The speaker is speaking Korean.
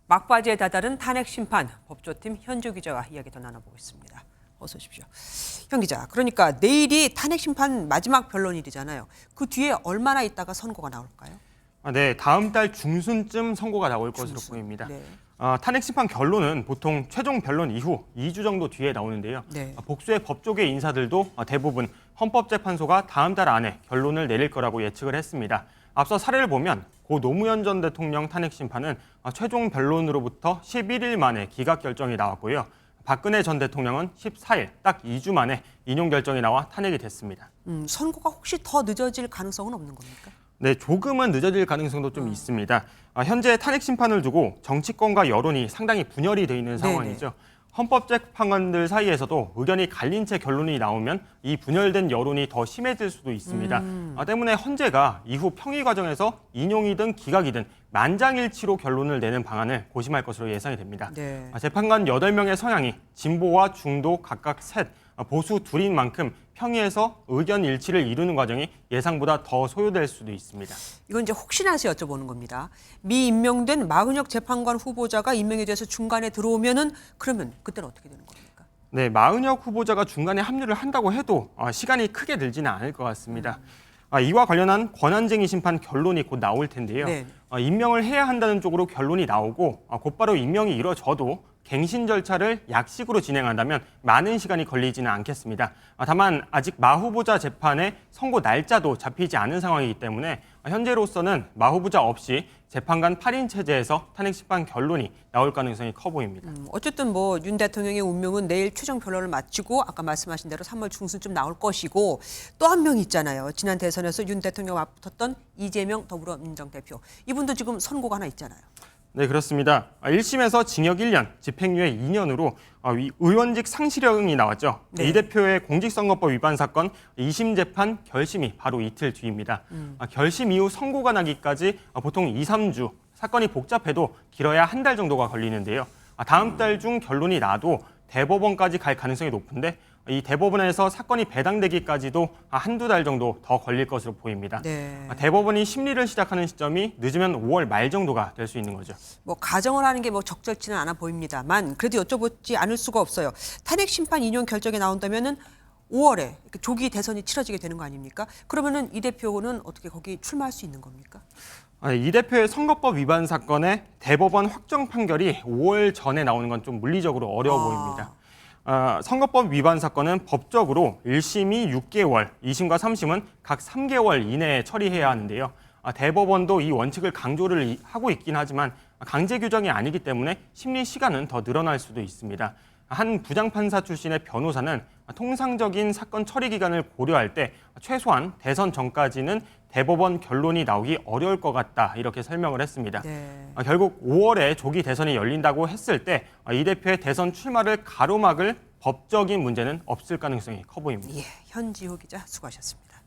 막바지에 다다른 탄핵 심판, 법조팀 현주 기자와 이야기 더 나눠보겠습니다. 어서 오십시오. 현 기자, 그러니까 내일이 탄핵 심판 마지막 변론일이잖아요. 그 뒤에 얼마나 있다가 선고가 나올까요? 네, 다음 달 중순쯤 선고가 나올 것으로 보입니다. 네. 탄핵 심판 결론은 보통 최종 변론 이후 2주 정도 뒤에 나오는데요. 네. 복수의 법조계 인사들도 대부분 헌법재판소가 다음 달 안에 결론을 내릴 거라고 예측을 했습니다. 앞서 사례를 보면 고 노무현 전 대통령 탄핵 심판은 최종 변론으로부터 11일 만에 기각 결정이 나왔고요. 박근혜 전 대통령은 14일, 딱 2주 만에 인용 결정이 나와 탄핵이 됐습니다. 선고가 혹시 더 늦어질 가능성은 없는 겁니까? 네, 조금은 늦어질 가능성도 좀 있습니다. 현재 탄핵 심판을 두고 정치권과 여론이 상당히 분열이 돼 있는 상황이죠. 헌법재판관들 사이에서도 의견이 갈린 채 결론이 나오면 이 분열된 여론이 더 심해질 수도 있습니다. 때문에 헌재가 이후 평의 과정에서 인용이든 기각이든 만장일치로 결론을 내는 방안을 고심할 것으로 예상이 됩니다. 네. 재판관 8명의 성향이 진보와 중도 각각 셋, 보수 둘인 만큼 평의에서 의견 일치를 이루는 과정이 예상보다 더 소요될 수도 있습니다. 이건 이제 혹시나 해서 여쭤보는 겁니다. 미임명된 마은혁 재판관 후보자가 임명이 돼서 중간에 들어오면은 그러면 그때는 어떻게 되는 겁니까? 네, 마은혁 후보자가 중간에 합류를 한다고 해도 시간이 크게 들지는 않을 것 같습니다. 이와 관련한 권한쟁의 심판 결론이 곧 나올 텐데요. 네. 임명을 해야 한다는 쪽으로 결론이 나오고 곧바로 임명이 이뤄져도 갱신 절차를 약식으로 진행한다면 많은 시간이 걸리지는 않겠습니다. 다만 아직 마 후보자 재판의 선고 날짜도 잡히지 않은 상황이기 때문에 현재로서는 마 후보자 없이 재판관 8인 체제에서 탄핵 심판 결론이 나올 가능성이 커 보입니다. 어쨌든 뭐 윤 대통령의 운명은 내일 최종 변론을 마치고 아까 말씀하신 대로 3월 중순쯤 나올 것이고 또 한 명 있잖아요. 지난 대선에서 윤 대통령 맞붙었던 이재명 더불어민주당 대표. 이분도 지금 선고가 하나 있잖아요. 네, 그렇습니다. 1심에서 징역 1년, 집행유예 2년으로 의원직 상실형이 나왔죠. 네. 이 대표의 공직선거법 위반 사건 2심 재판 결심이 바로 이틀 뒤입니다. 결심 이후 선고가 나기까지 보통 2, 3주, 사건이 복잡해도 길어야 한 달 정도가 걸리는데요. 다음 달 중 결론이 나도 대법원까지 갈 가능성이 높은데 이 대법원에서 사건이 배당되기까지도 한두 달 정도 더 걸릴 것으로 보입니다. 네. 대법원이 심리를 시작하는 시점이 늦으면 5월 말 정도가 될 수 있는 거죠. 뭐 가정을 하는 게 뭐 적절치는 않아 보입니다만 그래도 여쭤보지 않을 수가 없어요. 탄핵 심판 인용 결정이 나온다면은 5월에 조기 대선이 치러지게 되는 거 아닙니까? 그러면은 이 대표는 어떻게 거기 출마할 수 있는 겁니까? 이 대표의 선거법 위반 사건의 대법원 확정 판결이 5월 전에 나오는 건 좀 물리적으로 어려워 보입니다. 선거법 위반 사건은 법적으로 1심이 6개월, 2심과 3심은 각 3개월 이내에 처리해야 하는데요. 대법원도 이 원칙을 강조를 하고 있긴 하지만 강제 규정이 아니기 때문에 심리 시간은 더 늘어날 수도 있습니다. 한 부장판사 출신의 변호사는 통상적인 사건 처리 기간을 고려할 때 최소한 대선 전까지는 대법원 결론이 나오기 어려울 것 같다 이렇게 설명을 했습니다. 네. 결국 5월에 조기 대선이 열린다고 했을 때 이 대표의 대선 출마를 가로막을 법적인 문제는 없을 가능성이 커 보입니다. 예, 현지호 기자 수고하셨습니다.